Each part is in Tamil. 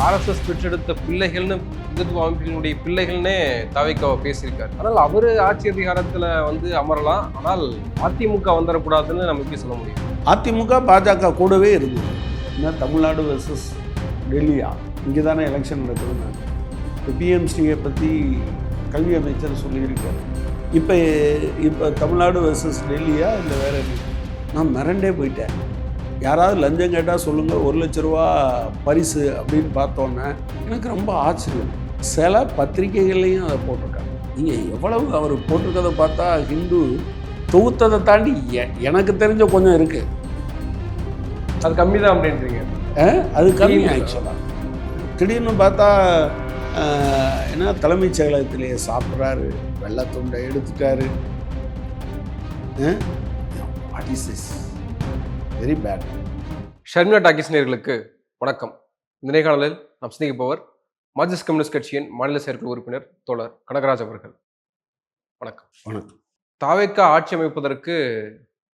ஆர்எஸ்எஸ் பெற்றெடுத்த பிள்ளைகள்னு இந்துத்துவ அமைப்புகளுடைய பிள்ளைகள்னே தாவேக்காவை பேசியிருக்காரு. ஆனால் அவரு ஆட்சி அதிகாரத்துல அமரலாம். ஆனால் அதிமுக வந்துடக்கூடாதுன்னு நம்ம எப்படி சொல்ல முடியும்? அதிமுக பாஜக கூடவே இருந்தது. என்ன தமிழ்நாடு வெர்சஸ் டெல்லியா, இங்கே தானே எலெக்ஷன் நடக்குதுன்னு இப்போ பிஎம்சியை பற்றி கல்வி அமைச்சர் சொல்லியிருக்காரு. இப்போ தமிழ்நாடு வெர்சஸ் டெல்லியா இல்லை வேறு என்ன? நான் மிரண்டே போயிட்டேன். யாராவது லஞ்சம் கேட்டால் சொல்லுங்கள், 1 லட்ச ரூபா பரிசு அப்படின்னு பார்த்தோன்னே எனக்கு ரொம்ப ஆச்சரியம். சில பத்திரிகைகள்லையும் அதை போட்டிருக்காங்க. நீங்கள் எவ்வளவு அவர் போட்டிருக்கதை பார்த்தா ஹிந்து தொகுத்ததை தாண்டி எனக்கு தெரிஞ்ச கொஞ்சம் இருக்குது. அது கம்மி தான் அப்படின்றீங்க? அது கம்மி ஆக்சுவலாக. திடீர்னு பார்த்தா என்ன தலைமைச் செயலகத்திலேயே சாப்பிட்றாரு, வெள்ளத்துண்டை எடுத்துட்டாரு. What is this? Very bad. Sharmila talkies நேயர்களுக்கு வணக்கம். இந்த நேர்காணலில் நாம் சிந்திக்கப்பவர் மார்க்சிஸ்ட் கம்யூனிஸ்ட் கட்சியின் மாநில செயற்குழு உறுப்பினர் தோழர் கனகராஜ் அவர்கள். வணக்கம். வணக்கம். தாவேக்கா ஆட்சி அமைப்பதற்கு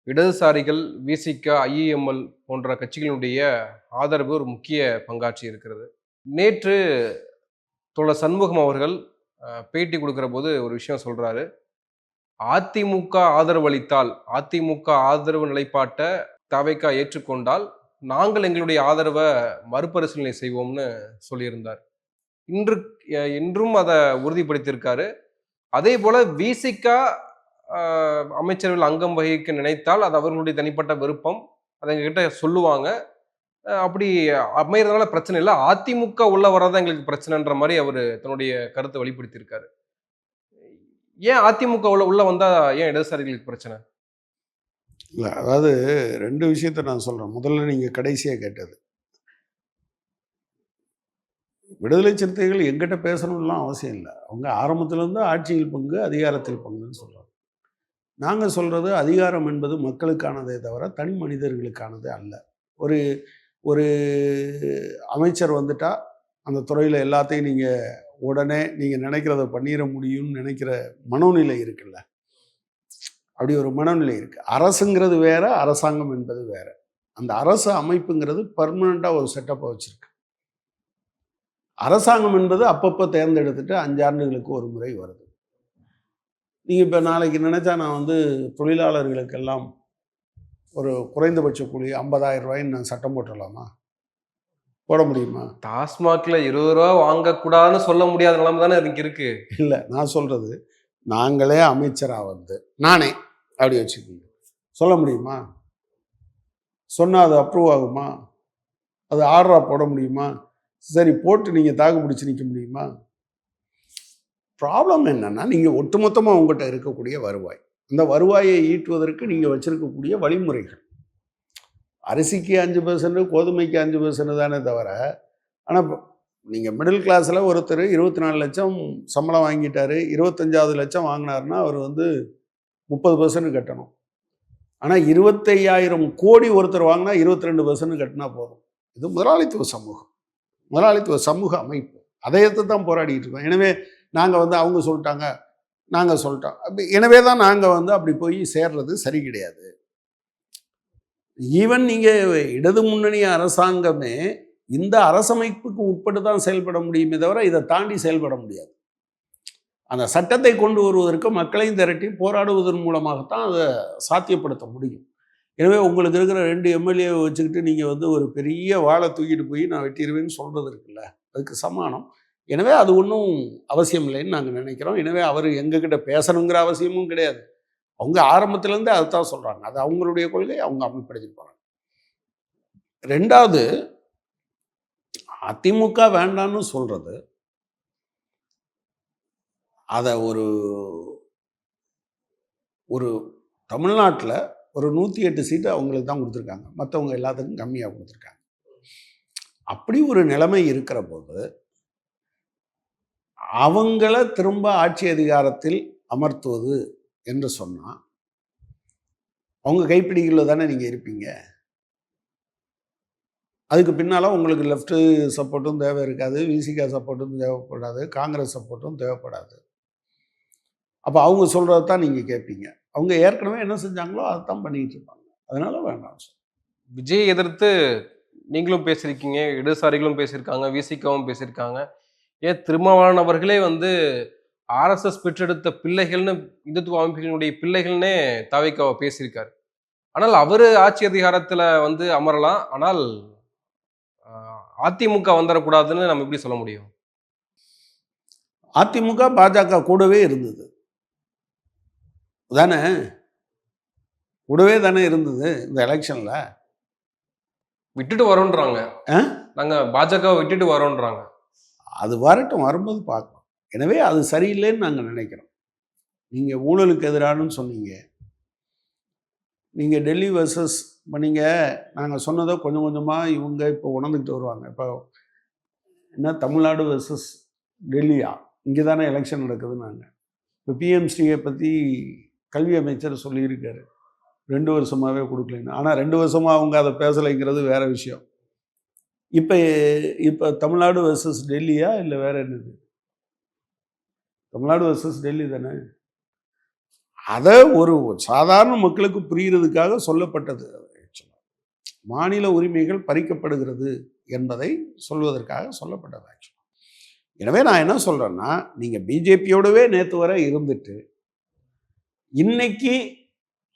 இடதுசாரிகள், விசிக, ஐஎம்எல் போன்ற கட்சிகளுடைய ஆதரவு ஒரு முக்கிய பங்காற்றி இருக்கிறது. நேற்று தோழர் சண்முகம் அவர்கள் பேட்டி கொடுக்கிற போது ஒரு விஷயம் சொல்றாரு. அதிமுக ஆதரவு அளித்தால், அதிமுக ஆதரவு நிலைப்பாட்டை தாவேக்கா ஏற்றுக்கொண்டால் நாங்கள் எங்களுடைய ஆதரவை மறுபரிசீலனை செய்வோம்னு சொல்லியிருந்தார். இன்றும் அதை உறுதிப்படுத்தியிருக்காரு. அதே போல விசிகா அமைச்சர்கள் அங்கம் வகிக்க நினைத்தால் அது அவர்களுடைய தனிப்பட்ட விருப்பம், அதை எங்ககிட்ட சொல்லுவாங்க. அப்படி அமைகிறதுனால பிரச்சனை இல்லை, அதிமுக உள்ள வரதான் எங்களுக்கு பிரச்சனைன்ற மாதிரி அவர் தன்னுடைய கருத்தை வெளிப்படுத்தியிருக்காரு. ஏன் அதிமுக உள்ள வந்தா ஏன் இடதுசாரிகளுக்கு பிரச்சனை? இல்லை, அதாவது 2 விஷயத்தை நான் சொல்கிறேன். முதல்ல நீங்கள் கடைசியாக கேட்டது, விடுதலை சிறுத்தைகள் எங்கிட்ட பேசணும்லாம் அவசியம் இல்லை. அவங்க ஆரம்பத்திலேருந்து ஆட்சியில் பங்கு, அதிகாரத்தில் பங்குன்னு சொல்கிறாங்க. நாங்கள் சொல்கிறது அதிகாரம் என்பது மக்களுக்கானதே தவிர தனி மனிதர்களுக்கானது அல்ல. ஒரு ஒரு அமைச்சர் வந்துட்டால் அந்த துறையில் எல்லாத்தையும் நீங்கள் உடனே நீங்கள் நினைக்கிறத பண்ணிட முடியும்னு நினைக்கிற மனோநிலை இருக்குல்ல, அப்படி ஒரு மனநிலை இருக்குது. அரசுங்கிறது வேற, அரசாங்கம் என்பது வேற. அந்த அரசு அமைப்புங்கிறது பர்மனெண்ட்டாக ஒரு செட்டப்பை வச்சுருக்கு. அரசாங்கம் என்பது அப்பப்போ தேர்ந்தெடுத்துட்டு 5 ஆண்டுகளுக்கு ஒரு முறை வருது. நீங்கள் இப்போ நாளைக்கு நினச்சா நான் தொழிலாளர்களுக்கெல்லாம் ஒரு குறைந்தபட்ச கூலி 50,000 ரூபாய்ன்னு நான் சட்டம் போட்டுடலாமா? போட முடியுமா? டாஸ்மாக்ல 20 ரூபா வாங்கக்கூடாதுன்னு சொல்ல முடியாத நிலைமை தானே இருக்கு. இல்லை, நான் சொல்கிறது, நாங்களே அமைச்சராக நானே அப்படி வச்சுக்கோங்க, சொல்ல முடியுமா? சொன்னால் அது அப்ரூவ் ஆகுமா? அது ஆர்டராக போட முடியுமா? சரி, போட்டு நீங்கள் தாக்கு பிடிச்சி நிற்க முடியுமா? ப்ராப்ளம் என்னென்னா, நீங்கள் ஒட்டுமொத்தமாக உங்கள்கிட்ட இருக்கக்கூடிய வருவாய், அந்த வருவாயை ஈட்டுவதற்கு நீங்கள் வச்சுருக்கக்கூடிய வழிமுறைகள். அரிசிக்கு 5%, கோதுமைக்கு 5% தானே தவிர, ஆனால் நீங்கள் மிடில் கிளாஸில் ஒருத்தர் 24 லட்சம் சம்பளம் வாங்கிட்டார், 25வது லட்சம் வாங்கினாருன்னா அவர் 30% கட்டணும். ஆனால் 25,000 கோடி ஒருத்தர் வாங்கினா 22% கட்டினா போதும். இது முதலாளித்துவ சமூகம், முதலாளித்துவ சமூக அமைப்பு. அதை எடுத்து தான் போராடிட்டு இருக்கோம். எனவே நாங்கள் அவங்க சொல்லிட்டாங்க, நாங்கள் சொல்லிட்டோம், எனவே தான் நாங்கள் அப்படி போய் சேர்றது சரி கிடையாது. ஈவன் நீங்கள் இடது முன்னணி அரசாங்கமே இந்த அரசமைப்புக்கு உட்பட்டு தான் செயல்பட முடியுமே தவிர இதை தாண்டி செயல்பட முடியாது. அந்த சட்டத்தை கொண்டு வருவதற்கு மக்களையும் திரட்டி போராடுவதன் மூலமாகத்தான் அதை சாத்தியப்படுத்த முடியும். எனவே உங்களுக்கு இருக்கிற 2 எம்எல்ஏ வச்சுக்கிட்டு நீங்கள் ஒரு பெரிய வாழை தூக்கிட்டு போய் நான் வெட்டிடுவேன்னு சொல்கிறது இருக்குல்ல, அதுக்கு சமானம். எனவே அது ஒன்றும் அவசியம் இல்லைன்னு நாங்கள் நினைக்கிறோம். எனவே அவர் எங்ககிட்ட பேசணுங்கிற அவசியமும் கிடையாது. அவங்க ஆரம்பத்திலேருந்து அதுதான் சொல்கிறாங்க. அது அவங்களுடைய கொள்கை, அவங்க அமல்படுத்திப்பாங்க. 2வது, அதிமுக வேண்டான்னு சொல்கிறது, அதை ஒரு தமிழ்நாட்டில் ஒரு 108 சீட்டு அவங்களுக்கு தான் கொடுத்துருக்காங்க, மற்றவங்க எல்லாத்துக்கும் கம்மியாக கொடுத்துருக்காங்க. அப்படி ஒரு நிலைமை இருக்கிற போது அவங்கள திரும்ப ஆட்சி அதிகாரத்தில் அமர்த்துவது என்று சொன்னால் அவங்க கைப்பிடிகளில் தானே நீங்கள் இருப்பீங்க. அதுக்கு பின்னால் உங்களுக்கு லெஃப்ட்டு சப்போர்ட்டும் தேவை இருக்காது, விசிகா சப்போர்ட்டும் தேவைப்படாது, காங்கிரஸ் சப்போர்ட்டும் தேவைப்படாது. அப்போ அவங்க சொல்கிறது தான் நீங்கள் கேட்பீங்க. அவங்க ஏற்கனவே என்ன செஞ்சாங்களோ அதை தான் பண்ணிக்கிட்டு இருப்பாங்க. அதனால வேண்டாம். விஜய் எதிர்த்து நீங்களும் பேசியிருக்கீங்க, இடதுசாரிகளும் பேசியிருக்காங்க, விசிகாவும் பேசியிருக்காங்க. ஏன் திருமாவளவன் அவர்களே வந்து ஆர்எஸ்எஸ் பெற்றெடுத்த பிள்ளைகள்னு இந்துத்துவ அமைப்புகளுடைய பிள்ளைகள்னே தாவேக்காவ பேசியிருக்காரு. ஆனால் அவரு ஆட்சி அதிகாரத்துல வந்து அமரலாம். ஆனால் அ அதிமுக வந்துரக்கூடாதுன்னு நம்ம எப்படி சொல்ல முடியும்? அதிமுக, பாஜக கூடவே இருந்தது. தானே? கூடவே தானே இருந்தது இந்த எலெக்ஷன்ல. விட்டுட்டு வரோன்றாங்க. ஆ? நாங்க பாஜகவ விட்டுட்டு வரோன்றாங்க. அது வரட்டும், வரும்போது பார்க்கலாம். எனவே அது சரியில்லைன்னு நாங்க நினைக்கிறோம். நீங்க ஊழலுக்கு எதிரானன்னு சொன்னீங்க. நீங்க டெல்லி வெர்சஸ் இப்ப நாங்க சொன்னத கொஞ்சம் கொஞ்சமா இவங்க இப்போ உணர்ந்துகிட்டு வருவாங்க. இப்போ என்ன தமிழ்நாடு வெர்சஸ் டெல்லியா? இங்க தானே எலெக்ஷன் நடக்குதுன்னாங்க. இப்போ பிஎம்ஸ்ரீயை பத்தி கல்வி அமைச்சர் சொல்லியிருக்காரு. 2 வருஷமாவே குடுக்கலைன்னு. ஆனா 2 வருஷமா அவங்க அத பேசலைங்கிறது வேற விஷயம். இப்ப இப்ப தமிழ்நாடு வெர்சஸ் டெல்லியா? இல்ல வேற என்னது? தமிழ்நாடு வெர்சஸ் டெல்லி தானே. அத ஒரு சாதாரண மக்களுக்கு புரிகிறதுக்காக சொல்லப்பட்டது. மாநில உரிமைகள் பறிக்கப்படுகிறது என்பதை சொல்வதற்காக சொல்லப்பட்டது ஆக்சுவலா. எனவே நான் என்ன சொல்றேன்னா, நீங்க பிஜேபியோடவே நேத்து வரை இருந்துட்டு, இன்னைக்கு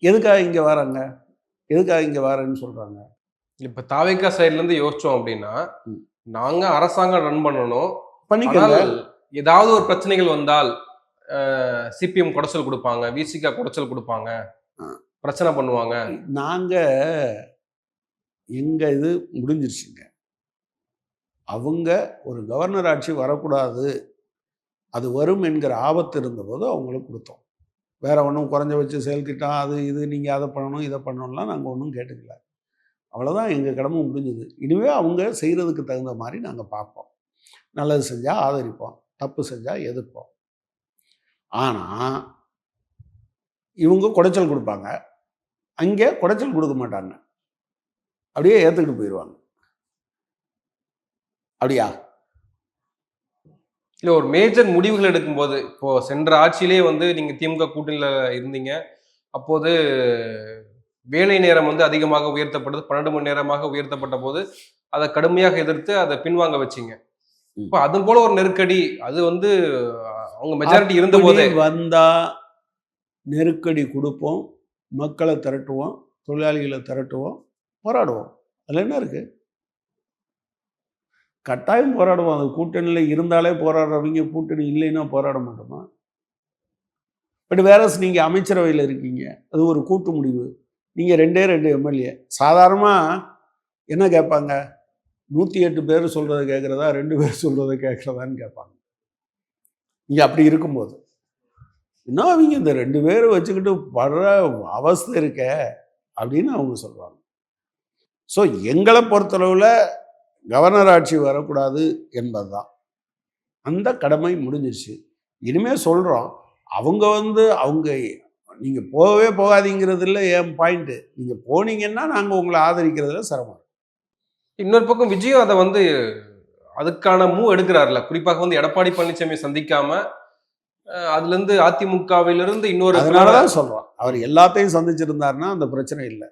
எதுக்காக இங்க வராங்க? எதுக்காக இங்க வரேன்னு சொல்றாங்க? இப்ப தாவேக்கா சைடுல இருந்து யோசிச்சோம் அப்படின்னா, நாங்க அரசாங்கம் ரன் பண்ணணும். பண்ணிக்கங்க. ஆனால் ஏதாவது ஒரு பிரச்சனைகள் வந்தால் சிபிஎம் குடைச்சல் கொடுப்பாங்க, விசிகா குடைச்சல் கொடுப்பாங்க, பிரச்சனை பண்ணுவாங்க. நாங்க எங்க இது முடிஞ்சிருச்சுங்க. அவங்க ஒரு கவர்னர் ஆட்சி வரக்கூடாது, அது வரும் என்கிற ஆபத்து இருந்தபோது அவங்களுக்கு கொடுத்தோம். வேற ஒன்றும் குறைஞ்சபட்ச செயல் திட்டம் அது இது நீங்கள் அதை பண்ணணும் இதை பண்ணணும்லாம் நாங்கள் ஒன்றும் கேட்டுக்கல. அவ்வளோதான் எங்கள் கடமை முடிஞ்சுது. இனிமே அவங்க செய்கிறதுக்கு தகுந்த மாதிரி நாங்கள் பார்ப்போம். நல்லது செஞ்சால் ஆதரிப்போம், தப்பு செஞ்சால் எதிர்ப்போம். ஆனால் இவங்க குடைச்சல் கொடுப்பாங்க, அங்கே குடைச்சல் கொடுக்க மாட்டாங்க, அப்படியே ஏற்றுக்கிட்டு போயிடுவாங்க. அப்படியா? இல்ல ஒரு மேஜர் முடிவுகள் எடுக்கும்போது, இப்போ சென்ற ஆட்சியிலேயே வந்து நீங்க திமுக கூட்டணியில இருந்தீங்க. அப்போது வேலை நேரம் வந்து அதிகமாக உயர்த்தப்பட்டது. 12 மணி நேரமாக உயர்த்தப்பட்ட போது, அதை கடுமையாக எதிர்த்து அதை பின்வாங்க வச்சீங்க. இப்ப அது போல ஒரு நெருக்கடி, அது வந்து அவங்க மெஜாரிட்டி இருந்த போதே வந்தா நெருக்கடி கொடுப்போம், மக்களை திரட்டுவோம், தொழிலாளிகளை திரட்டுவோம், போராடுவோம். அதில் என்ன இருக்கு? கட்டாயம் போராடுவோம். அது கூட்டணியில் இருந்தாலே போராடுறவங்க, கூட்டணி இல்லைன்னா போராட மாட்டோமா? பட் வேற நீங்கள் அமைச்சரவையில் இருக்கீங்க, அது ஒரு கூட்டு முடிவு. நீங்கள் 2 எம்எல்ஏ சாதாரணமாக என்ன கேட்பாங்க? 108 பேர் சொல்கிறத கேட்குறதா, 2 பேர் சொல்கிறத கேட்குறதான்னு கேட்பாங்க. இங்கே அப்படி இருக்கும்போது இன்னும் அவங்க இந்த 2 பேரை வச்சுக்கிட்டு படுற அவஸ்தை இருக்க அப்படின்னு அவங்க சொல்லுவாங்க. ஸோ எங்களை பொறுத்தளவில் கவர்னர் ஆட்சி வரக்கூடாது என்பது தான். அந்த கடமை முடிஞ்சிருச்சு. இனிமேல் சொல்கிறோம், அவங்க அவங்க நீங்கள் போகவே போகாதீங்கிறது இல்லை என் பாயிண்ட்டு. நீங்கள் போனீங்கன்னா நாங்கள் உங்களை ஆதரிக்கிறதுல சிரமம். இன்னொரு பக்கம் விஜயும் அதை வந்து அதுக்கான மூவ் எடுக்கிறாருல. குறிப்பாக வந்து எடப்பாடி பழனிசாமி சந்திக்காம அதுல இருந்து அதிமுகவிலிருந்து இன்னொரு அதனாலதான் சொல்றோம், அவர் எல்லாத்தையும் சந்திச்சிருந்தாருன்னா அந்த பிரச்சனை இல்லை.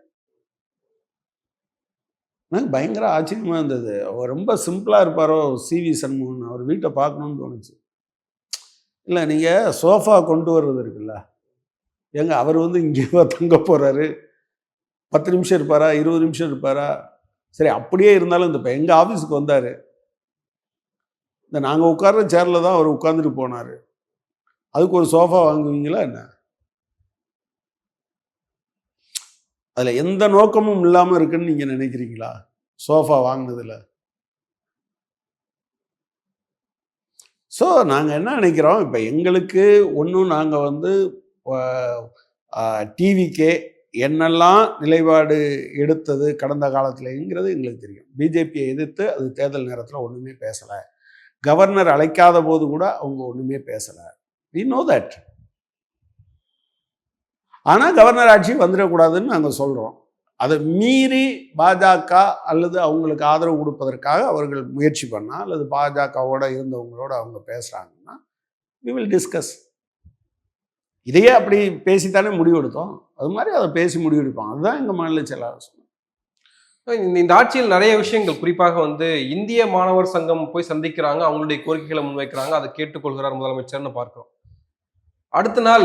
எனக்கு பயங்கர ஆச்சரியமா இருந்தது. அவர் ரொம்ப சிம்பிளா இருப்பாரோ சிவி சண்முகன், அவர் வீட்டை பார்க்கணும்னு தோணுச்சு. இல்லை நீங்கள் சோஃபா கொண்டு வர்றது இருக்குல்ல, ஏங்க அவர் இங்கே தங்க போறாரு, 10 நிமிஷம் இருப்பாரா, 20 நிமிஷம் இருப்பாரா? சரி அப்படியே இருந்தாலும் இந்த இப்போ எங்கள் ஆஃபீஸுக்கு வந்தார், இந்த நாங்கள் உட்கார்ற சேரில் தான் அவர் உட்காந்துட்டு போனார். அதுக்கு ஒரு சோஃபா வாங்குவீங்களா என்ன? அதில் எந்த நோக்கமும் இல்லாமல் இருக்குன்னு நீங்கள் நினைக்கிறீங்களா சோஃபா வாங்கினதில்? ஸோ நாங்கள் என்ன நினைக்கிறோம், இப்போ எங்களுக்கு ஒன்றும் நாங்கள் டிவிக்கே என்னெல்லாம் நிலைப்பாடு எடுத்தது கடந்த காலத்தில்ங்கிறது எங்களுக்கு தெரியும். பிஜேபியை எதிர்த்து அது தேர்தல் நேரத்தில் ஒன்றுமே பேசலை. கவர்னர் அழைக்காத போது கூட அவங்க ஒன்றுமே பேசலை. we know that. ஆனால் கவர்னர் ஆட்சி வந்துடக்கூடாதுன்னு நாங்கள் சொல்கிறோம். அதை மீறி பாஜக அல்லது அவங்களுக்கு ஆதரவு கொடுப்பதற்காக அவர்கள் முயற்சி பண்ணால், அல்லது பாஜகவோட இருந்தவங்களோட அவங்க பேசுகிறாங்கன்னா we will discuss. இதையே அப்படி பேசித்தானே முடிவெடுத்தோம், அது மாதிரி அதை பேசி முடிவெடுப்பாங்க. அதுதான் எங்கள் மாநில செயலாளர் சொன்னாங்க. இந்த ஆட்சியில் நிறைய விஷயங்கள் குறிப்பாக வந்து இந்திய மாணவர் சங்கம் போய் சந்திக்கிறாங்க, அவங்களுடைய கோரிக்கைகளை முன்வைக்கிறாங்க, அதை கேட்டுக்கொள்கிறார் முதலமைச்சர்னு பார்க்கிறோம். அடுத்த நாள்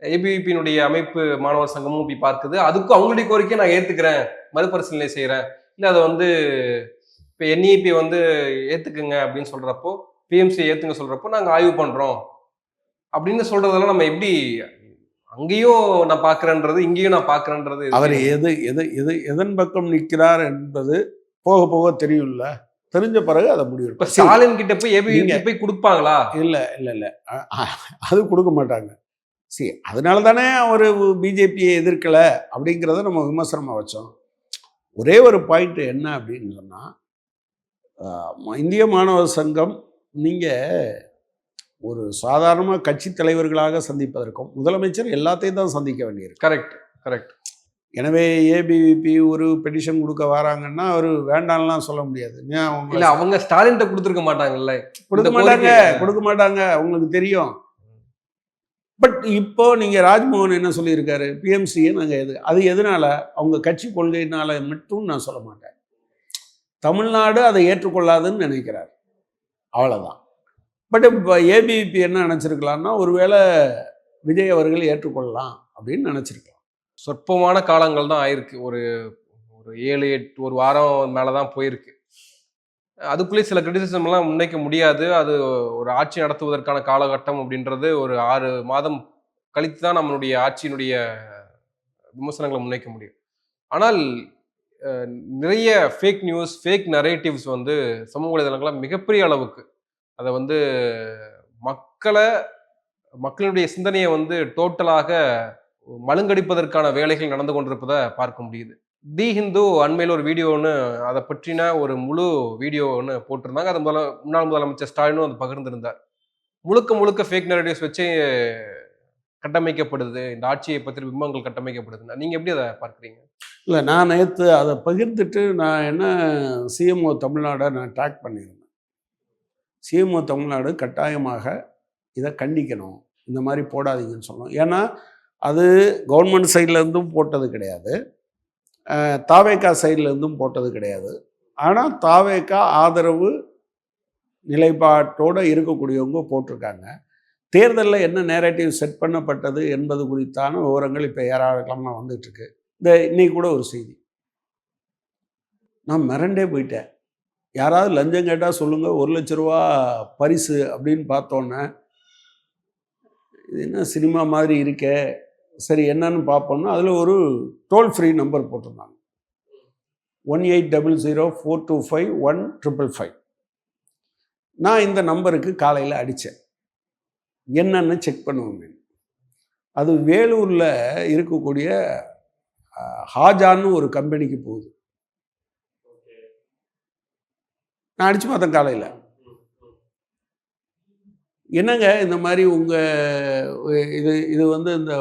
ஏபிவிபியினுடைய அமைப்பு மாணவர் சங்கமும் போய் பார்க்குது. அதுக்கும் அவங்களுடைய கோரிக்கையை நான் ஏத்துக்கிறேன், மறுபரிசீலனை செய்யறேன், இல்ல அதை வந்து இப்ப என்இபி வந்து ஏத்துக்குங்க அப்படின்னு சொல்றப்போ, பிஎம்சி ஏத்துங்க சொல்றப்போ நாங்க ஆய்வு பண்றோம் அப்படின்னு சொல்றதெல்லாம் நம்ம எப்படி அங்கேயும் நான் பாக்குறேன்றது, இங்கேயும் நான் பாக்குறேன்றது அவர் எதன் பக்கம் நிற்கிறார் என்பது போக போக தெரியும்ல. தெரிஞ்ச பிறகு அதை இப்ப முடிவு. ஸ்டாலின் கிட்ட போய் ஏபிவிபி போய் கொடுப்பாங்களா? இல்ல அது கொடுக்க மாட்டாங்க. அதனால தானே அவர் பிஜேபியை எதிர்க்கல அப்படிங்கிறத நம்ம விமர்சனமா வச்சோம். ஒரே ஒரு பாயிண்ட் என்ன அப்படின்னு சொன்னா, இந்திய மாணவர் சங்கம் நீங்க ஒரு சாதாரணமாக கட்சி தலைவர்களாக சந்திப்பதற்கும் முதலமைச்சர் எல்லாத்தையும் தான் சந்திக்க வேண்டியிருக்கு. கரெக்ட். எனவே ஏபிவிபி ஒரு பெட்டிஷன் கொடுக்க வராங்கன்னா அவர் வேண்டாம்லாம் சொல்ல முடியாது. இல்ல அவங்க ஸ்டாலின் கொடுத்துருக்க மாட்டாங்கல்ல. கொடுக்க மாட்டாங்க அவங்களுக்கு தெரியும். பட் இப்போ நீங்க ராஜ்மோகன் என்ன சொல்லியிருக்காரு, பிஎம்சியை நாங்கள் அது எதனால அவங்க கட்சி கொள்கையினால மட்டும் நான் சொல்ல மாட்டேன். தமிழ்நாடு அதை ஏற்றுக்கொள்ளாதுன்னு நினைக்கிறார், அவ்வளோதான். பட் இப்போ ஏபிவிபி என்ன நினச்சிருக்கலாம்னா, ஒருவேளை விஜய் அவர்கள் ஏற்றுக்கொள்ளலாம் அப்படின்னு நினச்சிருக்கலாம். சொற்பமான காலங்கள் தான் ஆயிருக்கு. ஒரு 7-8 ஒரு வாரம் மேலே தான் போயிருக்கு. அதுக்குள்ளே சில கிரிட்டிசிசம்லாம் முன்வைக்க முடியாது. அது ஒரு ஆட்சி நடத்துவதற்கான காலகட்டம் அப்படின்றது ஒரு 6 மாதம் கழித்து தான் நம்மளுடைய ஆட்சியினுடைய விமர்சனங்களை முன்வைக்க முடியும். ஆனால் நிறைய ஃபேக் நியூஸ், ஃபேக் நரேட்டிவ்ஸ் வந்து சமூக வலைதளங்களாக மிகப்பெரிய அளவுக்கு அதை வந்து மக்களுடைய சிந்தனையை வந்து டோட்டலாக மழுங்கடிப்பதற்கான வேலைகள் நடந்து கொண்டிருப்பதை பார்க்க முடியுது. தி ஹிந்து அண்மையில் ஒரு வீடியோ ஒன்று அதை பற்றின ஒரு முழு வீடியோ ஒன்று போட்டிருந்தாங்க. அது முன்னாள் முதலமைச்சர் ஸ்டாலினும் அதை பகிர்ந்திருந்தார். முழுக்க ஃபேக் நரேட்டிவ்ஸ் வச்சு கட்டமைக்கப்படுது, இந்த ஆட்சியை பற்றி பிம்பங்கள் கட்டமைக்கப்படுதுன்னா நீங்கள் எப்படி அதை பார்க்குறீங்க? இல்லை, நான் நேற்று அதை பகிர்ந்துட்டு நான் என்ன சிஎம்ஓ தமிழ்நாடை நான் ட்ராக் பண்ணியிருந்தேன். சிஎம்ஓ தமிழ்நாடு கட்டாயமாக இதை கண்டிக்கணும், இந்த மாதிரி போடாதீங்கன்னு சொல்லணும். ஏன்னா அது கவர்மெண்ட் சைட்லேருந்தும் போட்டது கிடையாது, தாவேகா சைட்லேருந்தும் போட்டது கிடையாது. ஆனால் தாவேகா ஆதரவு நிலைப்பாட்டோடு இருக்கக்கூடியவங்க போட்டிருக்காங்க. தேர்தலில் என்ன நேரேட்டிவ் செட் பண்ணப்பட்டது என்பது குறித்தான விவரங்கள் இப்போ ஏராளமாக வந்துட்டுருக்கு. இன்னைக்கு கூட ஒரு செய்தி, நான் மிரண்டே போயிட்டேன். யாராவது லஞ்சம் கேட்டால் சொல்லுங்கள், 1 லட்ச ரூபா பரிசு அப்படின்னு பார்த்தோன்னே, இது என்ன சினிமா மாதிரி இருக்கே, சரி என்னன்னு பார்ப்போம்னா அதில் ஒரு டோல் ஃப்ரீ நம்பர் போட்டிருந்தாங்க, 1800-425-1555. நான் இந்த நம்பருக்கு காலையில் அடித்தேன், என்னன்னு செக் பண்ணுவோமே. அது வேலூரில் இருக்கக்கூடிய ஹாஜான்னு ஒரு கம்பெனிக்கு போகுது. நான் அடித்து பார்த்தேன் காலையில். என்னங்க இந்த மாதிரி இது வந்து இந்த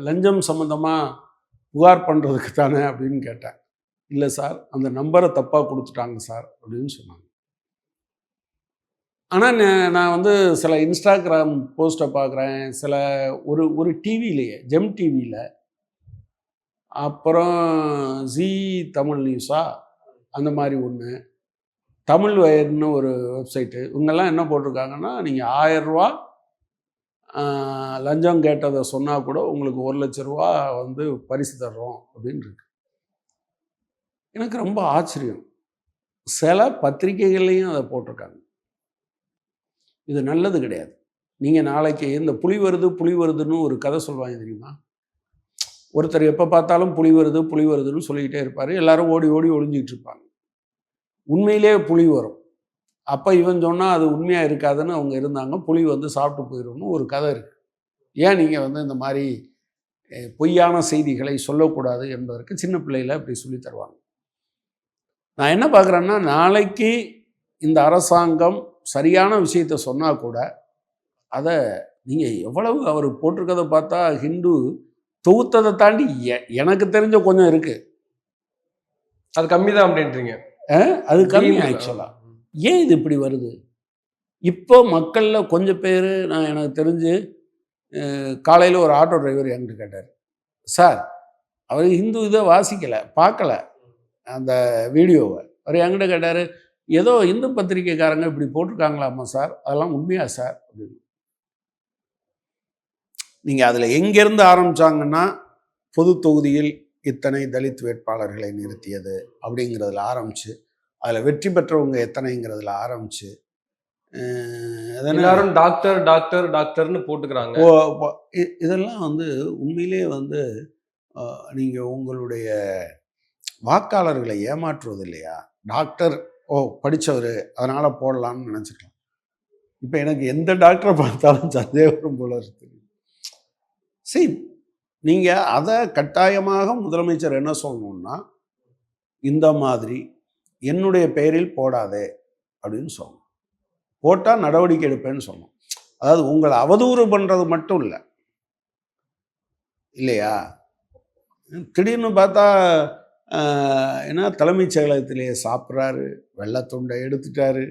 லஞ்சம் சம்மந்தமாக புகார் பண்ணுறதுக்கு தானே அப்படின்னு கேட்டேன். இல்லை சார், அந்த நம்பரை தப்பாக கொடுத்துட்டாங்க சார் அப்படின்னு சொன்னாங்க. ஆனால் நான் வந்து சில இன்ஸ்டாகிராம் போஸ்ட்டை பார்க்குறேன், சில ஒரு டிவிலேயே ஜெம் டிவியில், அப்புறம் ஜி தமிழ் நியூஸா அந்த மாதிரி ஒன்று, தமிழ் வயர்னு ஒரு வெப்சைட்டு, இவங்கெல்லாம் என்ன போட்டிருக்காங்கன்னா, நீங்கள் 1000 ரூபா லஞ்சம் கேட்டதை சொன்னால் கூட உங்களுக்கு 1 லட்ச ரூபா வந்து பரிசு தர்றோம் அப்படின்னு இருக்கு. எனக்கு ரொம்ப ஆச்சரியம். சில பத்திரிகைகள்லையும் அதை போட்டிருக்காங்க. இது நல்லது கிடையாது. நீங்கள் நாளைக்கு இந்த புலி வருதுன்னு ஒரு கதை சொல்லுவாங்க தெரியுமா? ஒருத்தர் எப்போ பார்த்தாலும் புலி வருதுன்னு சொல்லிக்கிட்டே இருப்பார், எல்லாரும் ஓடி ஒளிஞ்சிக்கிட்டு இருப்பாங்க. உண்மையிலே புலி வரும், அப்போ இவன் சொன்னால் அது உண்மையாக இருக்காதுன்னு அவங்க இருந்தாங்க, புலி வந்து சாப்பிட்டு போயிடும்னு ஒரு கதை இருக்குது. ஏன் நீங்கள் வந்து இந்த மாதிரி பொய்யான செய்திகளை சொல்லக்கூடாது என்பதற்கு சின்ன பிள்ளையில் அப்படி சொல்லி தருவாங்க. நான் என்ன பார்க்குறேன்னா, நாளைக்கு இந்த அரசாங்கம் சரியான விஷயத்தை சொன்னால் கூட அதை நீங்கள் எவ்வளவு அவர் போட்டிருக்கதை பார்த்தா ஹிந்து தொகுத்ததை தாண்டி எனக்கு தெரிஞ்ச கொஞ்சம் இருக்குது, அது கம்மி தான் அப்படின்றீங்க. அது கம்மி ஆக்சுவலாக. ஏன் இது இப்படி வருது? இப்போ மக்களில் கொஞ்சம் பேர், எனக்கு தெரிஞ்சு காலையில் ஒரு ஆட்டோ டிரைவர் என்கிட்ட கேட்டார், சார் அவர் ஹிந்து இதை வாசிக்கலை, பார்க்கல அந்த வீடியோவை. அவர் என்கிட்ட கேட்டார், ஏதோ இந்து பத்திரிக்கைக்காரங்க இப்படி போட்டிருக்காங்களாமா சார், அதெல்லாம் உண்மையா சார் அப்படின்னு. நீங்கள் அதில் எங்கேருந்து ஆரம்பித்தாங்கன்னா, பொது தொகுதியில் இத்தனை தலித் வேட்பாளர்களை நிறுத்தியது அப்படிங்கிறதுல ஆரம்பித்து, அதில் வெற்றி பெற்றவங்க எத்தனைங்கிறதுல ஆரம்பித்து, எல்லாரும் டாக்டர் டாக்டர் டாக்டர்னு போட்டுக்கிறாங்க. இதெல்லாம் வந்து உண்மையிலே வந்து நீங்கள் உங்களுடைய வாக்காளர்களை ஏமாற்றுவது இல்லையா? டாக்டர் படித்தவர் அதனால் போடலான்னு நினச்சிக்கலாம். இப்போ எனக்கு எந்த டாக்டரை பார்த்தாலும் சந்தேகம் போல இருக்கு. சரி, நீங்கள் அதை கட்டாயமாக முதலமைச்சர் என்ன சொல்லணும்னா, இந்த மாதிரி என்னுடைய பெயரில் போடாதே அப்படின்னு சொல்லணும். போட்டால் நடவடிக்கை எடுப்பேன்னு சொல்லணும். அதாவது உங்களை அவதூறு பண்ணுறது மட்டும் இல்லை இல்லையா? திடீர்னு பார்த்தா ஏன்னா தலைமைச் செயலகத்திலேயே சாப்பிட்றாரு, வெள்ளத்துண்டை எடுத்துட்டாரு.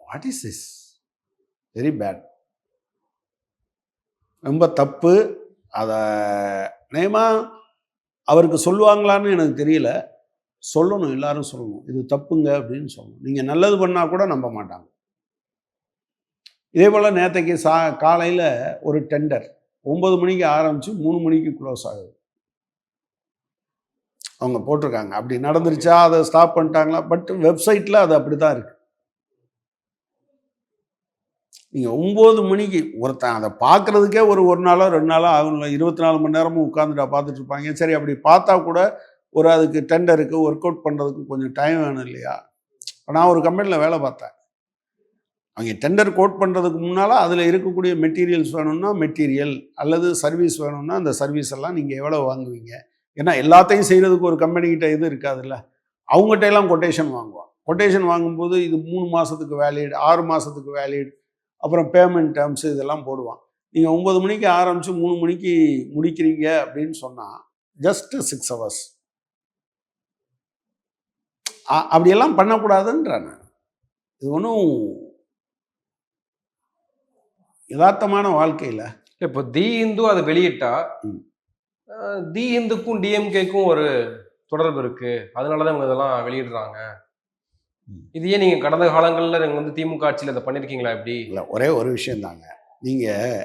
What is this? Very bad, ரொம்ப தப்பு. அதை நேமாக அவருக்கு சொல்லுவாங்களான்னு எனக்கு தெரியல. சொல்லணும், எல்லாரும் சொல்லணும், இது தப்புங்க அப்படின்னு சொல்லணும். நீங்கள் நல்லது பண்ணால் கூட நம்ப மாட்டாங்க. இதே போல் நேற்றைக்கு காலையில் ஒரு டெண்டர் 9 மணிக்கு ஆரம்பித்து 3 மணிக்கு க்ளோஸ் ஆகுது. அவங்க போட்டிருக்காங்க. அப்படி நடந்துருச்சா, அதை ஸ்டாப் பண்ணிட்டாங்களா? பட் வெப்சைட்டில் அது அப்படி தான் இருக்குது. நீங்கள் 9 மணிக்கு ஒருத்தன் அதை பார்க்குறதுக்கே ஒரு நாளோ 2 நாளோ ஆகும். 24 மணி நேரமும் உட்காந்துட்டா பார்த்துட்டு இருப்பாங்க. சரி, அப்படி பார்த்தா கூட அதுக்கு டெண்டருக்கு ஒர்க் அவுட் பண்ணுறதுக்கு கொஞ்சம் டைம் வேணும் இல்லையா? நான் ஒரு கம்பெனியில் வேலை பார்த்தேன். அவங்க டெண்டர் கோட் பண்ணுறதுக்கு முன்னால் அதில் இருக்கக்கூடிய மெட்டீரியல்ஸ் வேணும்னா மெட்டீரியல், அல்லது சர்வீஸ் வேணும்னா அந்த சர்வீஸ் எல்லாம் நீங்கள் எவ்வளோ வாங்குவீங்க? ஏன்னா எல்லாத்தையும் செய்கிறதுக்கு ஒரு கம்பெனிக்கிட்ட இது இருக்காதுல்ல. அவங்ககிட்ட எல்லாம் கொட்டேஷன் வாங்குவான். கொட்டேஷன் வாங்கும்போது இது 3 மாதத்துக்கு வேலிட், 6 மாதத்துக்கு வேலிட், அப்புறம் பேமெண்ட் டேர்ம்ஸ் இதெல்லாம் போடுவான். நீங்கள் 9 மணிக்கு ஆரம்பித்து 3 மணிக்கு முடிக்கிறீங்க அப்படின்னு சொன்னால் ஜஸ்ட் 6 hours. அப்படியெல்லாம் பண்ணக்கூடாதுன்றான். இது ஒன்றும் யதார்த்தமான வாழ்க்கையில். இப்போ தி இந்து அதை வெளியிட்டா, தி இந்துக்கும் டிஎம்கேக்கும் ஒரு தொடர்பு இருக்கு, அதனாலதான் இவங்க இதெல்லாம் வெளியிடுறாங்க. இது ஏன் நீங்க கடந்த காலங்களில் நீங்க வந்து திமுக ஆட்சியில் இதை பண்ணிருக்கீங்களா? எப்படி இல்லை, ஒரே ஒரு விஷயம் தாங்க. நீங்கள்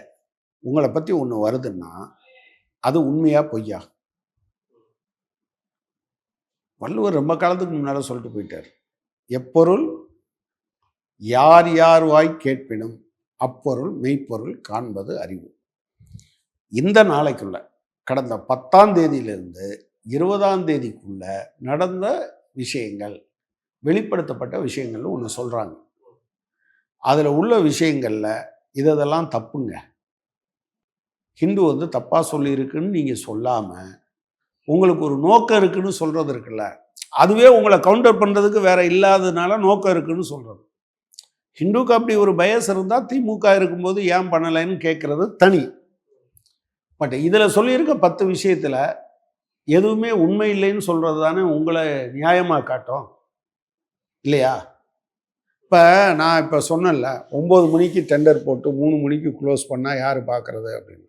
உங்களை பற்றி ஒன்று வருதுன்னா அது உண்மையா பொய்யா? வள்ளுவர் ரொம்ப காலத்துக்கு முன்னால் சொல்லிட்டு போயிட்டார், எப்பொருள் யார் யார் வாய் கேட்பினும் அப்பொருள் மெய்ப்பொருள் காண்பது அறிவு. இந்த நாளைக்குள்ள கடந்த 10ஆம் தேதியிலிருந்து 20ஆம் தேதிக்குள்ள நடந்த விஷயங்கள், வெளிப்படுத்தப்பட்ட விஷயங்கள்னு ஒன்று சொல்கிறாங்க. அதில் உள்ள விஷயங்களில் இதெல்லாம் தப்புங்க, ஹிந்து வந்து தப்பாக சொல்லியிருக்குன்னு நீங்கள் சொல்லாமல் உங்களுக்கு ஒரு நோக்கம் இருக்குன்னு சொல்கிறது இருக்குல்ல, அதுவே உங்களை கவுண்டர் பண்ணுறதுக்கு வேற இல்லாததுனால நோக்கம் இருக்குன்னு சொல்கிறது. ஹிந்துக்கு அப்படி ஒரு பயஸ் இருந்தால் திமுக இருக்கும்போது ஏன் பண்ணலைன்னு கேட்குறது தனி. பட் இதில் சொல்லியிருக்க 10 விஷயத்தில் எதுவுமே உண்மை இல்லைன்னு சொல்கிறது தானே உங்களை நியாயமாக காட்டும் இல்லையா? இப்போ நான் இப்போ சொன்னேன்ல, 9 மணிக்கு டெண்டர் போட்டு 3 மணிக்கு க்ளோஸ் பண்ணால் யார் பார்க்குறது அப்படின்னு.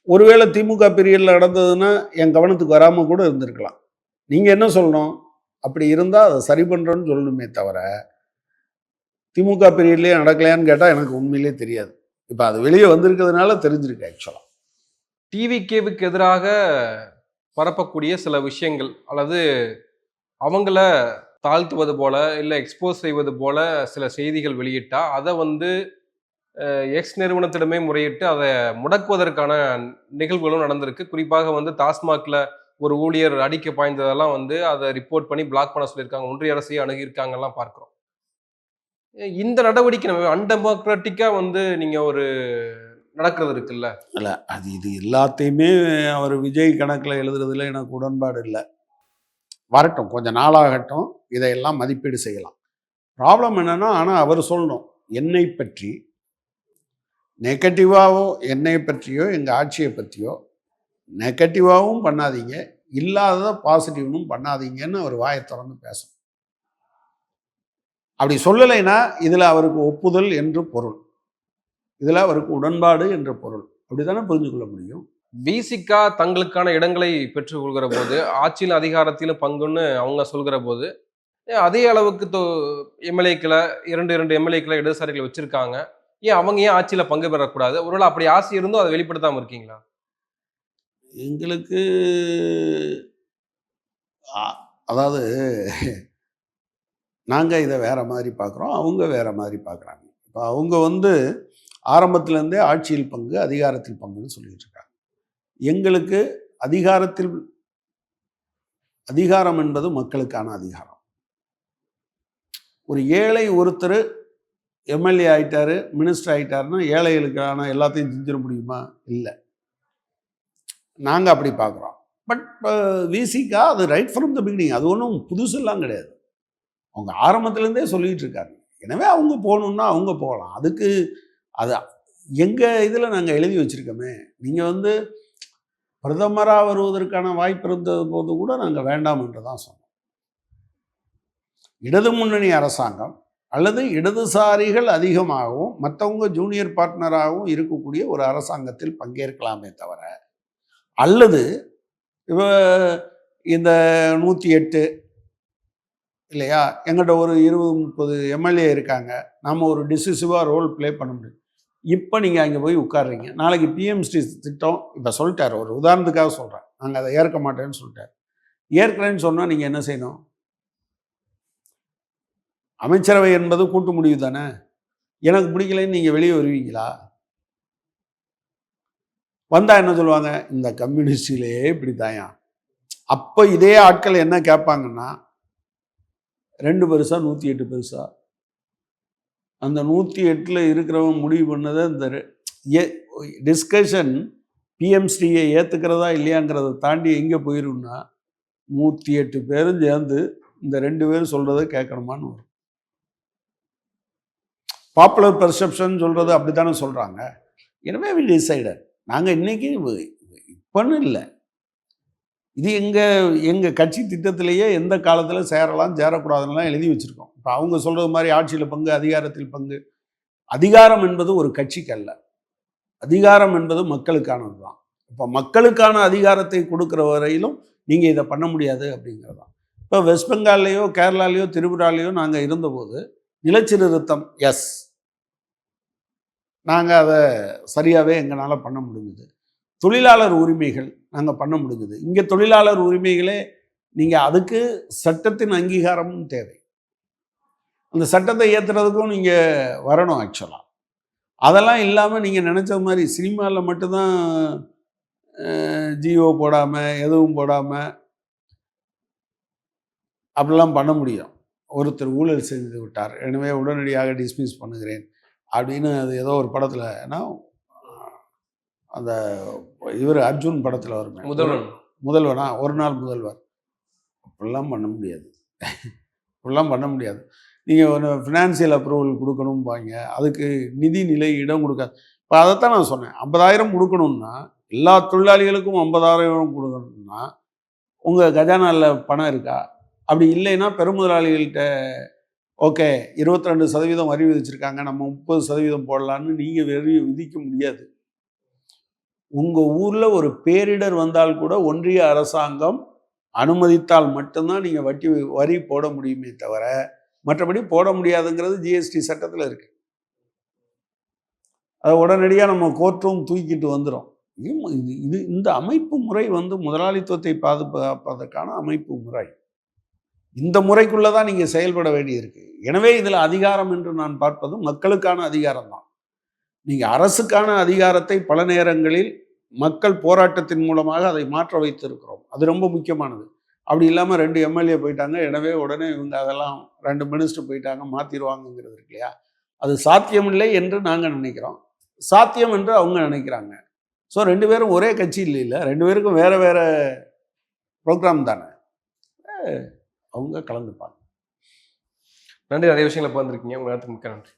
ஒருவேளை திமுக பீரியடில் நடந்ததுன்னா என் கவனத்துக்கு வராமல் கூட இருந்திருக்கலாம். நீங்கள் என்ன சொல்லணும்? அப்படி இருந்தால் அதை சரி பண்ணுறோன்னு சொல்லணுமே தவிர, திமுக பீரியட்லேயே நடக்கலையான்னு கேட்டால் எனக்கு உண்மையிலே தெரியாது. இப்போ அது வெளியே வந்திருக்கிறதுனால தெரிஞ்சிருக்கு. ஆக்சுவலாக டிவிகேவுக்கு எதிராக பரப்பக்கூடிய சில விஷயங்கள், அல்லது அவங்கள தாழ்த்துவது போல இல்லை எக்ஸ்போஸ் செய்வது போல சில செய்திகள் வெளியிட்டா அதை வந்து எக்ஸ் நிறுவனத்திடமே முறையிட்டு அதை முடக்குவதற்கான நிகழ்வுகளும் நடந்திருக்கு. குறிப்பாக வந்து டாஸ்மாக்ல ஒரு ஊழியர் அடிக்க பாய்ந்ததெல்லாம் வந்து அதை ரிப்போர்ட் பண்ணி பிளாக் பண்ண சொல்லியிருக்காங்க. ஒன்றிய அரசையே அணுகியிருக்காங்கலாம் பார்க்குறோம். இந்த நடவடிக்கை நம்ம அன்டெமோக்ராட்டிக்கா வந்து நீங்க ஒரு நடக்கிறது இருக்குல்ல? இல்லை, அது இது எல்லாத்தையுமே அவர் விஜய் கணக்கில் எழுதுறதுல எனக்கு உடன்பாடு இல்லை. வரட்டும், கொஞ்சம் நாளாகட்டும், இதையெல்லாம் மதிப்பீடு செய்யலாம். ப்ராப்ளம் என்னன்னா, ஆனால் அவர் சொல்லணும், என்னை பற்றி நெகட்டிவாகவும் என்னை பற்றியோ எங்கள் ஆட்சியை பற்றியோ நெகட்டிவாகவும் பண்ணாதீங்க, இல்லாத பாசிட்டிவ்னும் பண்ணாதீங்கன்னு அவர் வாயை திறந்து பேசணும். அப்படி சொல்லலைன்னா இதில் அவருக்கு ஒப்புதல் என்று பொருள், இதில் அவருக்கு உடன்பாடு என்ற பொருள். அப்படி தானே புரிஞ்சு கொள்ள முடியும். விசிகா தங்களுக்கான இடங்களை பெற்றுக் கொள்கிற போது, ஆட்சியில் அதிகாரத்திலும் பங்குன்னு அவங்க சொல்கிற போது, அதே அளவுக்கு எம்எல்ஏக்களை 2 எம்எல்ஏக்களை இடதுசாரிகள் வச்சிருக்காங்க. அவங்க ஏன் ஆட்சியில பங்கு பெறக்கூடாது? ஒருவேளை அப்படி ஆசை இருந்தும் அதை வெளிப்படுத்தாம இருக்கீங்களா? எங்களுக்கு அதாவது நாங்கள் இதை வேற மாதிரி பார்க்குறோம், அவங்க வேற மாதிரி பார்க்குறாங்க. இப்போ அவங்க ஆரம்பத்திலேருந்தே ஆட்சியில் பங்கு, அதிகாரத்தில் பங்குன்னு சொல்லிட்டு இருக்காங்க. எங்களுக்கு அதிகாரம் என்பது மக்களுக்கான அதிகாரம். ஒரு ஏழை ஒருத்தர் எம்எல்ஏ ஆயிட்டாரு, மினிஸ்டர் ஆயிட்டாருன்னா ஏழைகளுக்கான எல்லாத்தையும் செஞ்சிட முடியுமா? இல்லை. நாங்கள் அப்படி பார்க்குறோம். பட் விசிகா அது ரைட் ஃப்ரம் த பிகினிங், அது ஒன்றும் புதுசெல்லாம் கிடையாது. அவங்க ஆரம்பத்துலேருந்தே சொல்லிகிட்டு இருக்காங்க. எனவே அவங்க போகணுன்னா அவங்க போகலாம். அதுக்கு அது எங்கள் இதில் நாங்கள் எழுதி வச்சுருக்கோமே. நீங்கள் பிரதமராக வருவதற்கான வாய்ப்பு இருந்தது போது கூட நாங்கள் வேண்டாம் என்று தான் சொன்னோம். இடது முன்னணி அரசாங்கம் அல்லது இடதுசாரிகள் அதிகமாகவும் மற்றவங்க ஜூனியர் பார்ட்னராகவும் இருக்கக்கூடிய ஒரு அரசாங்கத்தில் பங்கேற்கலாமே தவிர, அல்லது இந்த 108 இல்லையா, எங்கிட்ட ஒரு 20-30 எம்எல்ஏ இருக்காங்க, நம்ம ஒரு டிசிசிவாக ரோல் ப்ளே பண்ண முடியும். இப்போ நீங்கள் அங்கே போய் உட்காடுறீங்க, நாளைக்கு பிஎம்ஸ்டி திட்டம் இப்போ சொல்லிட்டார், ஒரு உதாரணத்துக்காக சொல்கிறேன், நாங்கள் அதை ஏற்க மாட்டேன்னு சொல்லிட்டார். ஏற்கிறேன்னு சொன்னால் நீங்கள் என்ன செய்யணும்? அமைச்சரவை என்பது கூட்டு முடிவு தானே. எனக்கு பிடிக்கலைன்னு நீங்கள் வெளியே வருவீங்களா? வந்தால் என்ன சொல்லுவாங்க? இந்த கம்யூனிஸ்டிலே இப்படி தாயா. அப்போ இதே ஆட்கள் என்ன கேட்பாங்கன்னா, 2 பெருசா 108 பெருசா? அந்த 108ல் இருக்கிறவங்க முடிவு பண்ணதை இந்த டிஸ்கஷன் பிஎம்ஸ்டியை ஏற்றுக்கிறதா இல்லையாங்கிறத தாண்டி எங்கே போயிரும்னா, 108 பேரும் சேர்ந்து இந்த 2 பேரும் சொல்கிறத கேட்கணுமான்னு வரும். பாப்புலர் பெர்செப்ஷன் சொல்கிறது அப்படி தானே சொல்கிறாங்க. எனவே வி டிசைடட். நாங்கள் இன்றைக்கி இப்போன்னு இல்லை, இது எங்கள் கட்சி திட்டத்திலேயே எந்த காலத்தில் சேரலாம் சேரக்கூடாதுன்னெலாம் எழுதி வச்சுருக்கோம். இப்போ அவங்க சொல்கிறது மாதிரி ஆட்சியில் பங்கு, அதிகாரத்தில் பங்கு. அதிகாரம் என்பது ஒரு கட்சிக்கு அல்ல, அதிகாரம் என்பது மக்களுக்கானது தான். இப்போ மக்களுக்கான அதிகாரத்தை கொடுக்குற வரையிலும் நீங்கள் இதை பண்ண முடியாது அப்படிங்கிறது தான். இப்போ வெஸ்ட் பெங்கால்லையோ கேரளாலேயோ திரிபுராலேயோ நாங்கள் இருந்தபோது நிலச்சீர்திருத்தம் நாங்கள் அதை சரியாகவே எங்களால் பண்ண முடிஞ்சுது. தொழிலாளர் உரிமைகள் நாங்கள் பண்ண முடிஞ்சுது. இங்கே தொழிலாளர் உரிமைகளே நீங்கள் அதுக்கு சட்டத்தின் அங்கீகாரமும் தேவை. அந்த சட்டத்தை ஏற்றுறதுக்கும் நீங்கள் வரணும் ஆக்சுவலாக. அதெல்லாம் இல்லாமல் நீங்கள் நினச்ச மாதிரி சினிமாவில் மட்டும்தான் ஜியோ போடாமல் எதுவும் போடாமல் அப்படிலாம் பண்ண முடியும். ஒருத்தர் ஊழல் செய்து விட்டார், எனவே உடனடியாக டிஸ்மிஸ் பண்ணுகிறேன் அப்படின்னு அது ஏதோ ஒரு படத்தில், ஏன்னா அந்த இவர் அர்ஜுன் படத்தில் வருமே, முதல்வனா, ஒரு நாள் முதல்வர். அப்படிலாம் பண்ண முடியாது. அப்படிலாம் பண்ண முடியாது. நீங்கள் ஒரு ஃபினான்சியல் அப்ரூவல் கொடுக்கணும்பாங்க, அதுக்கு நிதி நிலை இடம் கொடுக்காது. இப்போ அதைத்தான் நான் சொன்னேன், 50,000 கொடுக்கணும்னா, எல்லா தொழிலாளிகளுக்கும் 50,000 கொடுக்கணும்னா உங்கள் கஜானாவில் பணம் இருக்கா? அப்படி இல்லைன்னா பெருமுதலாளிகள்கிட்ட ஓகே 22% வரி விதிச்சிருக்காங்க, நம்ம 30% போடலான்னு நீங்கள் விதிக்க முடியாது. உங்கள் ஊரில் ஒரு பேரிடர் வந்தால் கூட ஒன்றிய அரசாங்கம் அனுமதித்தால் மட்டும்தான் நீங்கள் வரி போட முடியுமே தவிர மற்றபடி போட முடியாதுங்கிறது ஜிஎஸ்டி சட்டத்தில் இருக்குது. அதை உடனடியாக நம்ம கோர்ட்டும் தூக்கிட்டு வந்துடும். இந்த அமைப்பு முறை முதலாளித்துவத்தை பாதுகாப்பதற்கான அமைப்பு முறை. இந்த முறைக்குள்ளே தான் நீங்கள் செயல்பட வேண்டியிருக்கு. எனவே இதில் அதிகாரம் என்று நான் பார்ப்பது மக்களுக்கான அதிகாரம் தான். நீங்கள் அரசுக்கான அதிகாரத்தை பல நேரங்களில் மக்கள் போராட்டத்தின் மூலமாக அதை மாற்ற வைத்திருக்கிறோம். அது ரொம்ப முக்கியமானது. அப்படி இல்லாமல் 2 எம்எல்ஏ போயிட்டாங்க, எனவே உடனே இவங்க அதெல்லாம் 2 மினிஸ்டர் போயிட்டாங்க மாற்றிடுவாங்கங்கிறது இருக்கு இல்லையா, அது சாத்தியமில்லை என்று நாங்கள் நினைக்கிறோம், சாத்தியம் என்று அவங்க நினைக்கிறாங்க. ஸோ 2 பேரும் ஒரே கட்சி இல்லை, 2 பேருக்கும் வேறு வேறு ப்ரோக்ராம் தானே, அவங்க கலந்துப்பாங்க. நன்றி, நிறைய விஷயங்களை பகிர்ந்துருக்கீங்க. உங்கள் நேரத்துக்கு மிக்க நன்றி.